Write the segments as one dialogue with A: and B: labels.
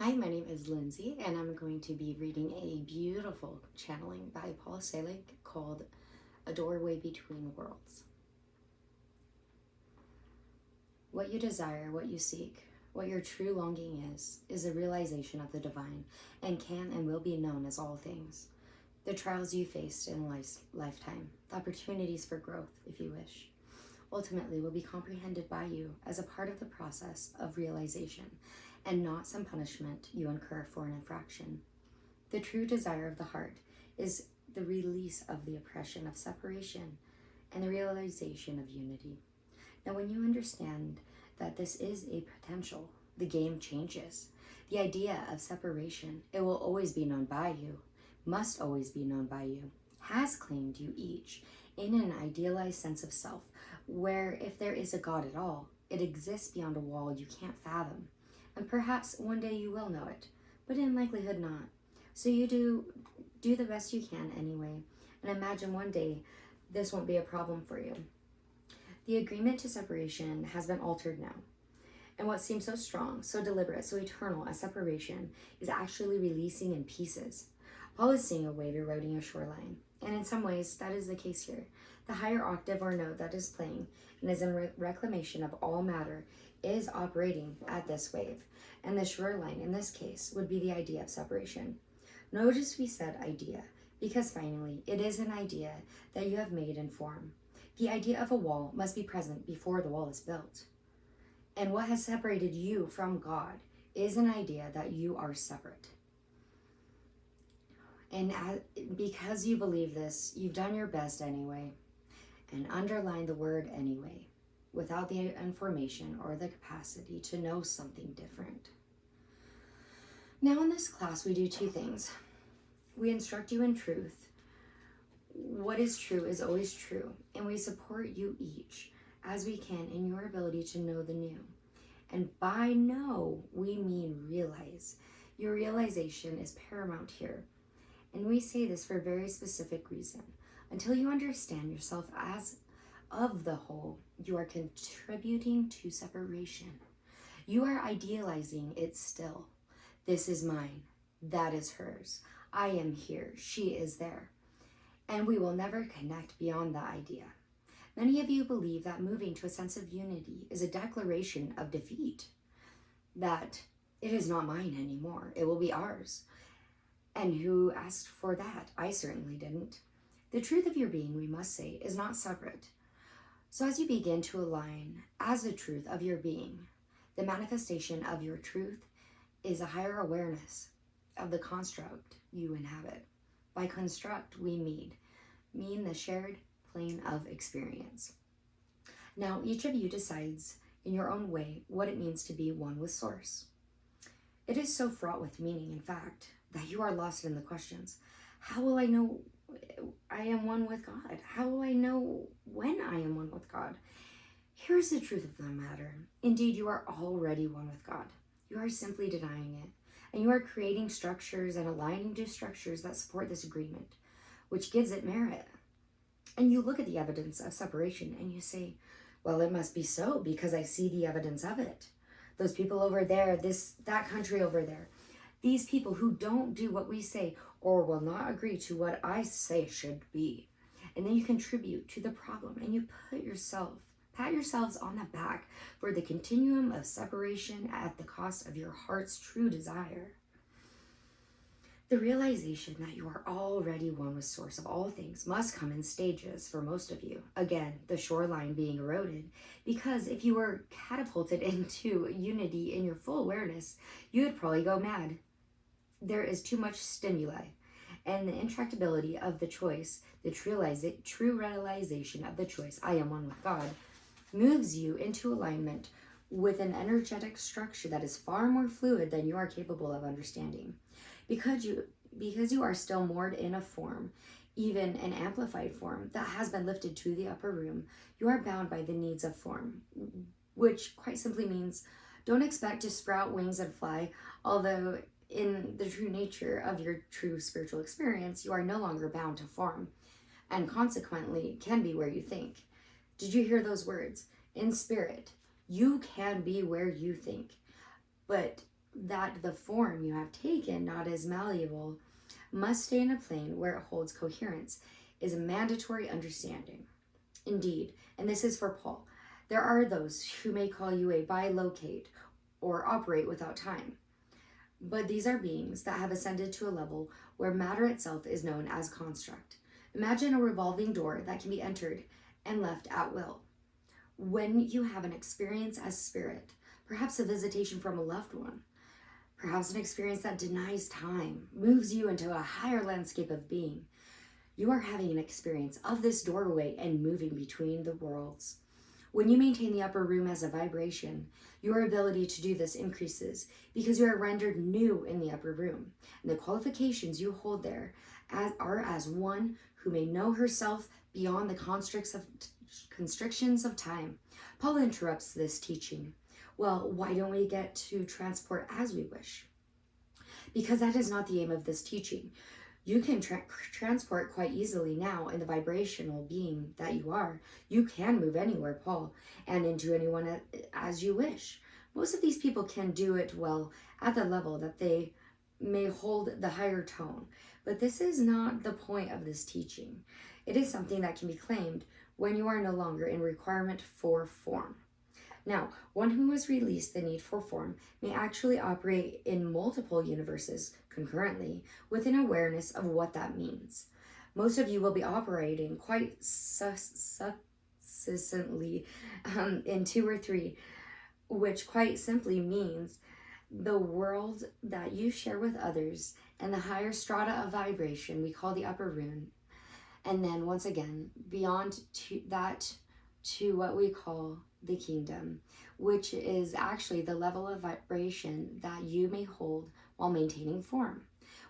A: Hi, my name is Lindsay, and I'm going to be reading a beautiful channeling by Paul Selig called A Doorway Between Worlds. What you desire, what you seek, what your true longing is a realization of the divine, and can and will be known as all things. The trials you faced in life's lifetime, the opportunities for growth, if you wish, ultimately will be comprehended by you as a part of the process of realization, and not some punishment you incur for an infraction. The true desire of the heart is the release of the oppression of separation and the realization of unity. Now, when you understand that this is a potential, the game changes. The idea of separation, it will always be known by you, must always be known by you, has claimed you each in an idealized sense of self, where if there is a God at all, it exists beyond a wall you can't fathom. And perhaps one day you will know it, but in likelihood not. So you do the best you can anyway, and imagine one day this won't be a problem for you. The agreement to separation has been altered now, and what seems so strong, so deliberate, so eternal as separation is actually releasing in pieces. Paul is seeing a wave eroding a shoreline, and in some ways that is the case here. The higher octave or note that is playing and is in reclamation of all matter is operating at this wave, and the shoreline in this case would be the idea of separation. Notice we said idea, because finally it is an idea that you have made in form. The idea of a wall must be present before the wall is built. And what has separated you from God is an idea that you are separate. And because you believe this, you've done your best anyway, and underline the word anyway, without the information or the capacity to know something different. Now in this class, we do two things. We instruct you in truth. What is true is always true, and we support you each as we can in your ability to know the new. And by know, we mean realize. Your realization is paramount here. And we say this for a very specific reason. Until you understand yourself as of the whole, you are contributing to separation. You are idealizing it still. This is mine. That is hers. I am here. She is there. And we will never connect beyond the idea. Many of you believe that moving to a sense of unity is a declaration of defeat, that it is not mine anymore. It will be ours. And who asked for that? I certainly didn't. The truth of your being, we must say, is not separate. So as you begin to align as the truth of your being, the manifestation of your truth is a higher awareness of the construct you inhabit. By construct, we mean the shared plane of experience. Now, each of you decides in your own way what it means to be one with Source. It is so fraught with meaning, in fact, that you are lost in the questions. How will I know I am one with God? How will I know when I am one with God? Here's the truth of the matter. Indeed, you are already one with God. You are simply denying it. And you are creating structures and aligning to structures that support this agreement, which gives it merit. And you look at the evidence of separation and you say, well, it must be so because I see the evidence of it. Those people over there, that country over there, these people who don't do what we say or will not agree to what I say should be. And then you contribute to the problem and you pat yourselves on the back for the continuum of separation at the cost of your heart's true desire. The realization that you are already one with Source of all things must come in stages for most of you. Again, the shoreline being eroded, because if you were catapulted into unity in your full awareness, you would probably go mad. There is too much stimuli, and the intractability of the choice, the true realization of the choice, I am one with God, moves you into alignment with an energetic structure that is far more fluid than you are capable of understanding. Because you are still moored in a form, even an amplified form that has been lifted to the upper room, you are bound by the needs of form, which quite simply means don't expect to sprout wings and fly, although in the true nature of your true spiritual experience, you are no longer bound to form, and consequently can be where you think. Did you hear those words? In spirit, you can be where you think, but that the form you have taken, not as malleable, must stay in a plane where it holds coherence, is a mandatory understanding. Indeed, and this is for Paul, there are those who may call you a bilocate or operate without time. But these are beings that have ascended to a level where matter itself is known as construct. Imagine a revolving door that can be entered and left at will. When you have an experience as spirit, perhaps a visitation from a loved one, perhaps an experience that denies time, moves you into a higher landscape of being, you are having an experience of this doorway and moving between the worlds. When you maintain the upper room as a vibration, your ability to do this increases because you are rendered new in the upper room. And the qualifications you hold there are as one who may know herself beyond the constrictions of time. Paul interrupts this teaching. Well, why don't we get to transport as we wish? Because that is not the aim of this teaching. You can transport quite easily now in the vibrational being that you are. You can move anywhere, Paul, and into anyone as you wish. Most of these people can do it well at the level that they may hold the higher tone. But this is not the point of this teaching. It is something that can be claimed when you are no longer in requirement for form. Now, one who has released the need for form may actually operate in multiple universes concurrently with an awareness of what that means. Most of you will be operating quite succinctly in 2 or 3, which quite simply means the world that you share with others and the higher strata of vibration we call the upper room. And then once again, beyond to what we call the kingdom, which is actually the level of vibration that you may hold while maintaining form.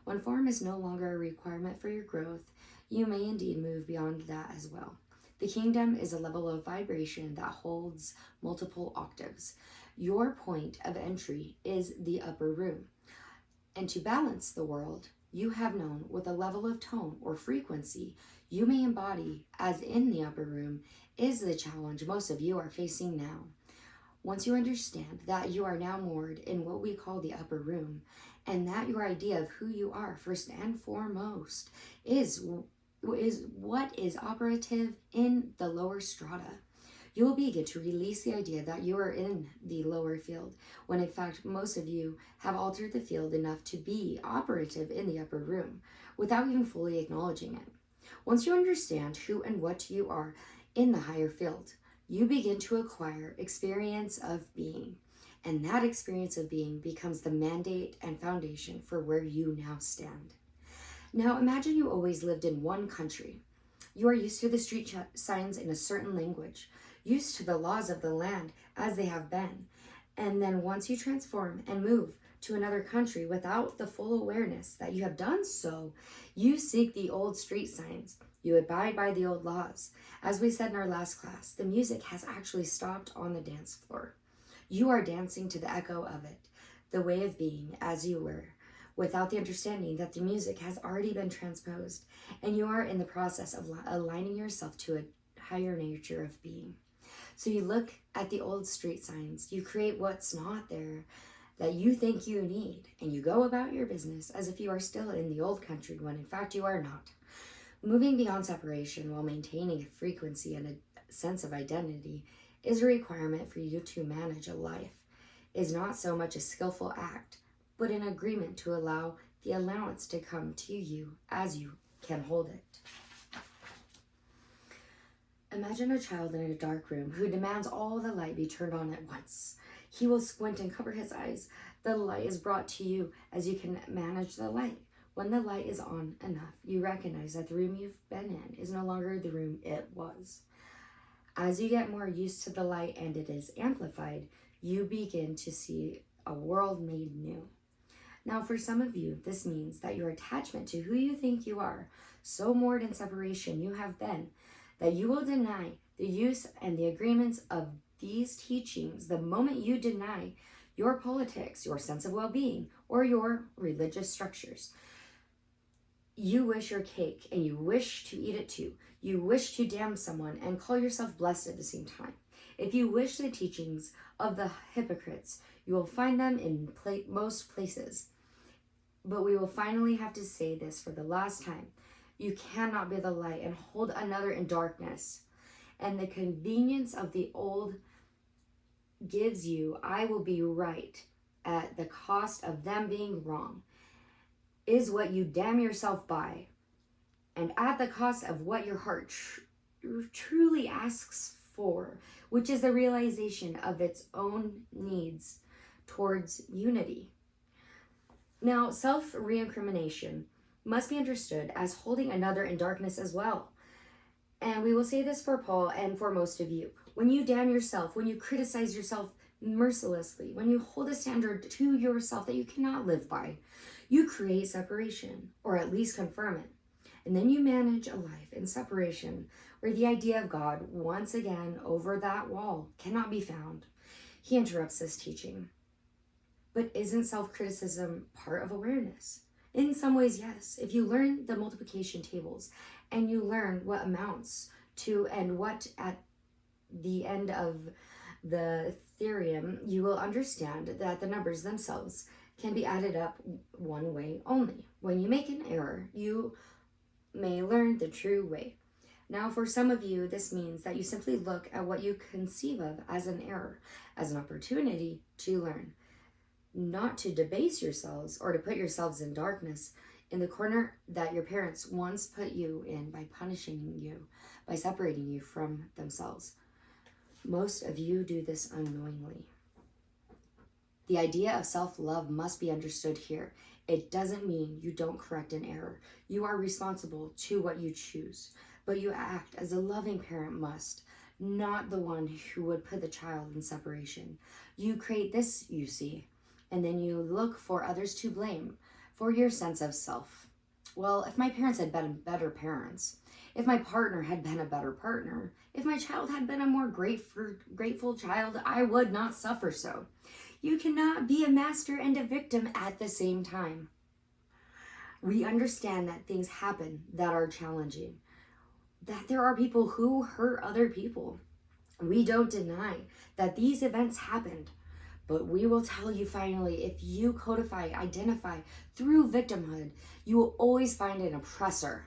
A: When form is no longer a requirement for your growth, you may indeed move beyond that as well. The kingdom is a level of vibration that holds multiple octaves. Your point of entry is the upper room. And to balance the world, you have known with a level of tone or frequency you may embody as in the upper room is the challenge most of you are facing now. Once you understand that you are now moored in what we call the upper room, and that your idea of who you are first and foremost is what is operative in the lower strata, you will begin to release the idea that you are in the lower field, when in fact most of you have altered the field enough to be operative in the upper room without even fully acknowledging it. Once you understand who and what you are in the higher field, you begin to acquire experience of being, and that experience of being becomes the mandate and foundation for where you now stand. Now imagine you always lived in one country. You are used to the street signs in a certain language, used to the laws of the land as they have been, and then once you transform and move to another country without the full awareness that you have done so, you seek the old street signs. You abide by the old laws. As we said in our last class, the music has actually stopped on the dance floor. You are dancing to the echo of it, the way of being as you were, without the understanding that the music has already been transposed, and you are in the process of aligning yourself to a higher nature of being. So you look at the old street signs, you create what's not there that you think you need, and you go about your business as if you are still in the old country when in fact you are not. Moving beyond separation while maintaining a frequency and a sense of identity is a requirement for you to manage a life. It is not so much a skillful act, but an agreement to allow the allowance to come to you as you can hold it. Imagine a child in a dark room who demands all the light be turned on at once. He will squint and cover his eyes. The light is brought to you as you can manage the light. When the light is on enough, you recognize that the room you've been in is no longer the room it was. As you get more used to the light and it is amplified, you begin to see a world made new. Now, for some of you, this means that your attachment to who you think you are, so moored in separation you have been, that you will deny the use and the agreements of these teachings the moment you deny your politics, your sense of well-being, or your religious structures. You wish your cake and you wish to eat it too. You wish to damn someone and call yourself blessed at the same time. If you wish the teachings of the hypocrites, You will find them in most places. But we will finally have to say this for the last time. You cannot be the light and hold another in darkness. And the convenience of the old gives you, I will be right at the cost of them being wrong, is what you damn yourself by, and at the cost of what your heart truly asks for, which is the realization of its own needs towards unity. Now, self-reincrimination must be understood as holding another in darkness as well. And we will say this for Paul and for most of you. When you damn yourself, when you criticize yourself mercilessly, when you hold a standard to yourself that you cannot live by, you create separation, or at least confirm it. And then you manage a life in separation where the idea of God, once again over that wall, cannot be found. He interrupts this teaching. But isn't self-criticism part of awareness? In some ways, yes. If you learn the multiplication tables and you learn what amounts to and what at the end of the theorem, you will understand that the numbers themselves can be added up one way only. When you make an error, you may learn the true way. Now, for some of you, this means that you simply look at what you conceive of as an error, as an opportunity to learn, not to debase yourselves or to put yourselves in darkness in the corner that your parents once put you in by punishing you, by separating you from themselves. Most of you do this unknowingly. The idea of self-love must be understood here. It doesn't mean you don't correct an error. You are responsible to what you choose, but you act as a loving parent must, not the one who would put the child in separation. You create this, you see, and then you look for others to blame for your sense of self. Well, if my parents had been better parents, if my partner had been a better partner, if my child had been a more grateful child, I would not suffer so. You cannot be a master and a victim at the same time. We understand that things happen that are challenging, that there are people who hurt other people. We don't deny that these events happened, but we will tell you finally, if you identify through victimhood, you will always find an oppressor,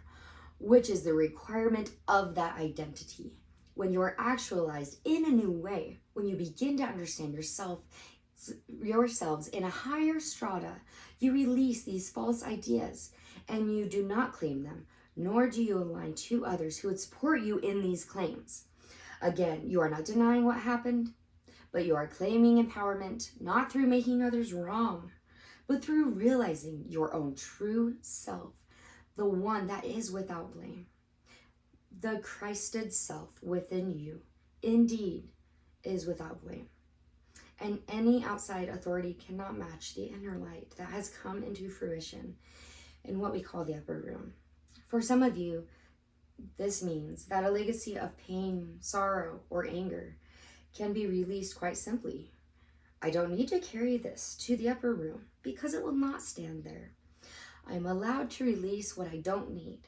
A: which is the requirement of that identity. When you are actualized in a new way, when you begin to understand yourselves in a higher strata, you release these false ideas and you do not claim them, nor do you align to others who would support you in these claims. Again, you are not denying what happened, but you are claiming empowerment, not through making others wrong, but through realizing your own true self, the one that is without blame. The Christed self within you, indeed, is without blame. And any outside authority cannot match the inner light that has come into fruition in what we call the upper room. For some of you, this means that a legacy of pain, sorrow, or anger can be released quite simply. I don't need to carry this to the upper room because it will not stand there. I am allowed to release what I don't need,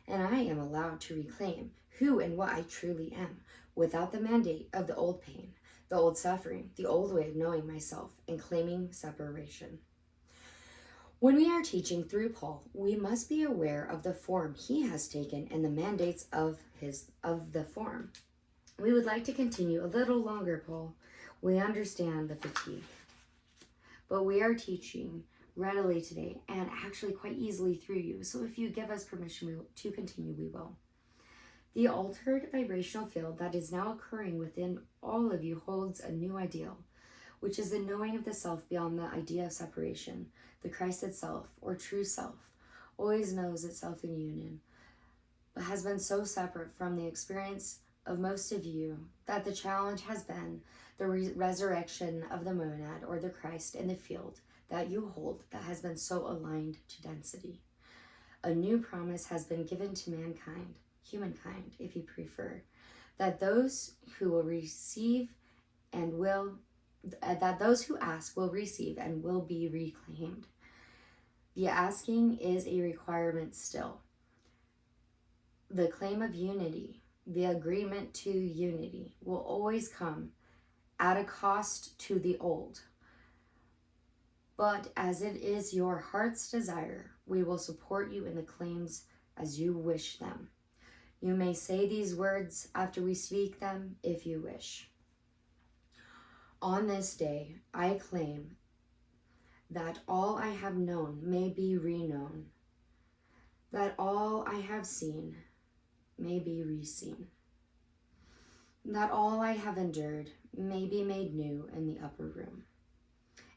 A: and I am allowed to reclaim who and what I truly am without the mandate of the old pain, the old suffering, the old way of knowing myself and claiming separation. When we are teaching through Paul, we must be aware of the form he has taken and the mandates of the form. We would like to continue a little longer, Paul. We understand the fatigue, but we are teaching readily today and actually quite easily through you. So if you give us permission to continue, we will. The altered vibrational field that is now occurring within all of you holds a new ideal, which is the knowing of the self beyond the idea of separation. The Christ itself, or true self, always knows itself in union, but has been so separate from the experience of most of you that the challenge has been the resurrection of the monad or the Christ in the field that you hold that has been so aligned to density. A new promise has been given to mankind, humankind if you prefer, that those who will receive and will that those who ask will receive and will be reclaimed. The asking is a requirement still. The claim of unity, the agreement to unity, will always come at a cost to the old. But as it is your heart's desire, we will support you in the claims as you wish them. You may say these words after we speak them if you wish. On this day, I claim that all I have known may be reknown, that all I have seen may be reseen, that all I have endured may be made new in the upper room.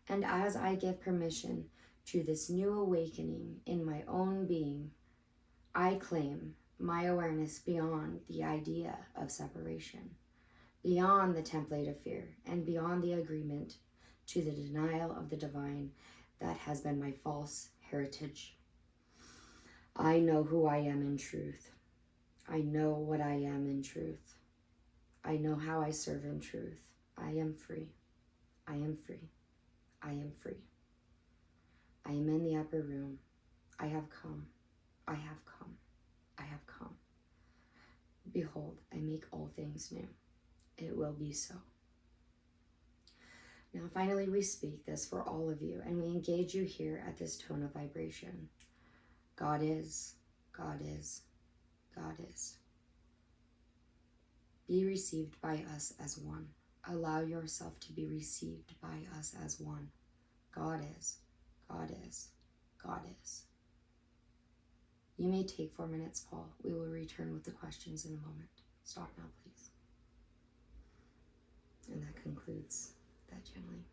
A: And as I give permission to this new awakening in my own being, I claim my awareness beyond the idea of separation, beyond the template of fear, and beyond the agreement to the denial of the divine that has been my false heritage. I know who I am in truth. I know what I am in truth. I know how I serve in truth. I am free. I am free. I am free. I am in the upper room. I have come. I have come. I have come. Behold, I make all things new. It will be so. Now, finally, we speak this for all of you, and we engage you here at this tone of vibration. God is, God is, God is. Be received by us as one. Allow yourself to be received by us as one. God is, God is, God is. You may take 4 minutes, Paul. We will return with the questions in a moment. Stop now, please. And that concludes that channeling.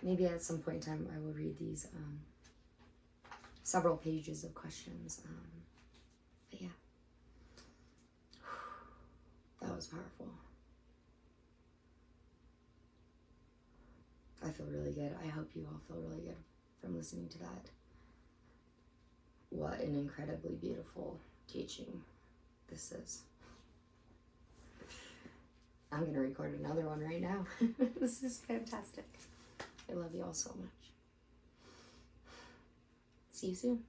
A: Maybe at some point in time I will read these several pages of questions. But yeah, that was powerful. I feel really good. I hope you all feel really good from listening to that. What an incredibly beautiful teaching this is. I'm going to record another one right now. This is fantastic. I love you all so much. See you soon.